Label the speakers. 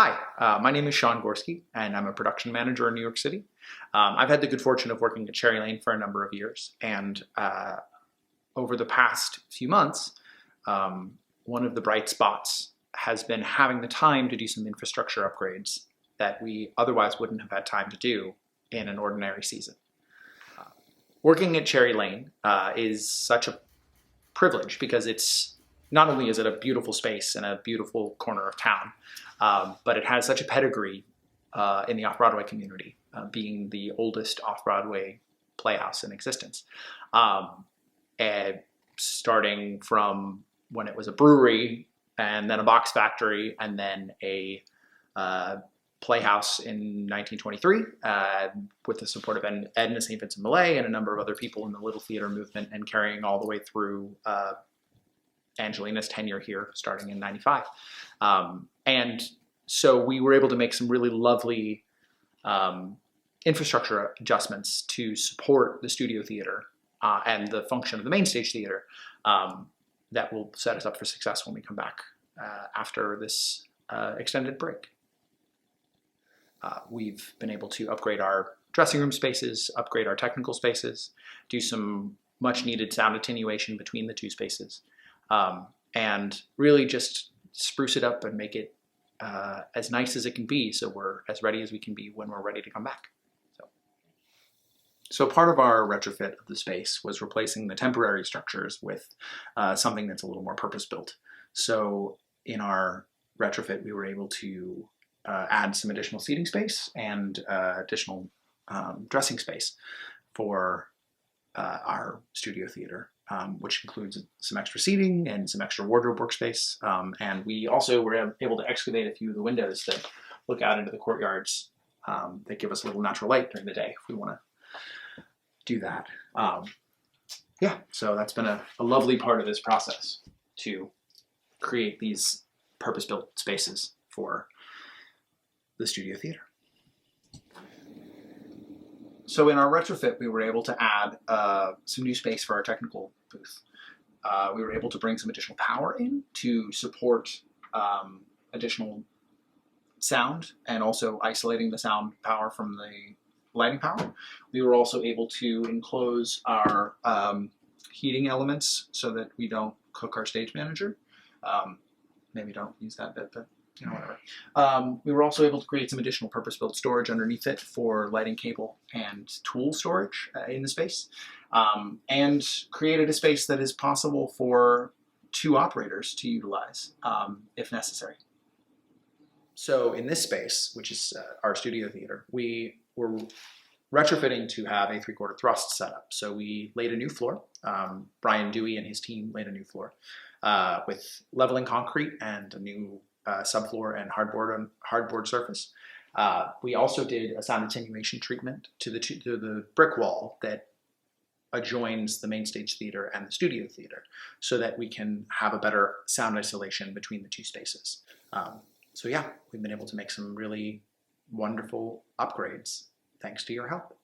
Speaker 1: Hi, my name is Sean Gorski, and I'm a production manager in New York City. I've had the good fortune of working at Cherry Lane for a number of years, and over the past few months, one of the bright spots has been having the time to do some infrastructure upgrades that we otherwise wouldn't have had time to do in an ordinary season. Working at Cherry Lane is such a privilege because it's not only is it a beautiful space in a beautiful corner of town, but it has such a pedigree in the off-Broadway community, being the oldest off-Broadway playhouse in existence. And starting from when it was a brewery, and then a box factory, and then a playhouse in 1923 with the support of Edna St. Vincent Millay and a number of other people in the Little Theater movement, and carrying all the way through Angelina's tenure here starting in '95. And so we were able to make some really lovely infrastructure adjustments to support the studio theater and the function of the main stage theater that will set us up for success when we come back after this extended break. We've been able to upgrade our dressing room spaces, upgrade our technical spaces, do some much needed sound attenuation between the two spaces, and really just spruce it up and make it as nice as it can be, so we're as ready as we can be when we're ready to come back. So part of our retrofit of the space was replacing the temporary structures with something that's a little more purpose-built. So in our retrofit, we were able to add some additional seating space and additional dressing space for our studio theater, which includes some extra seating and some extra wardrobe workspace. And we also were able to excavate a few of the windows that look out into the courtyards that give us a little natural light during the day if we want to do that. Yeah, so that's been a lovely part of this process to create these purpose-built spaces for the studio theater. So in our retrofit, we were able to add some new space for our technical booth. We were able to bring some additional power in to support additional sound and also isolating the sound power from the lighting power. We were also able to enclose our heating elements so that we don't cook our stage manager. Maybe don't use that bit, but you know, whatever. We were also able to create some additional purpose-built storage underneath it for lighting cable and tool storage in the space, and created a space that is possible for 2 operators to utilize if necessary. So in this space, which is our studio theater, we were retrofitting to have a 3/4 thrust setup. So we laid a new floor. Brian Dewey and his team laid a new floor with leveling concrete and a new subfloor and hardboard surface. We also did a sound attenuation treatment to the brick wall that adjoins the main stage theater and the studio theater, so that we can have a better sound isolation between the two spaces. So yeah, we've been able to make some really wonderful upgrades thanks to your help.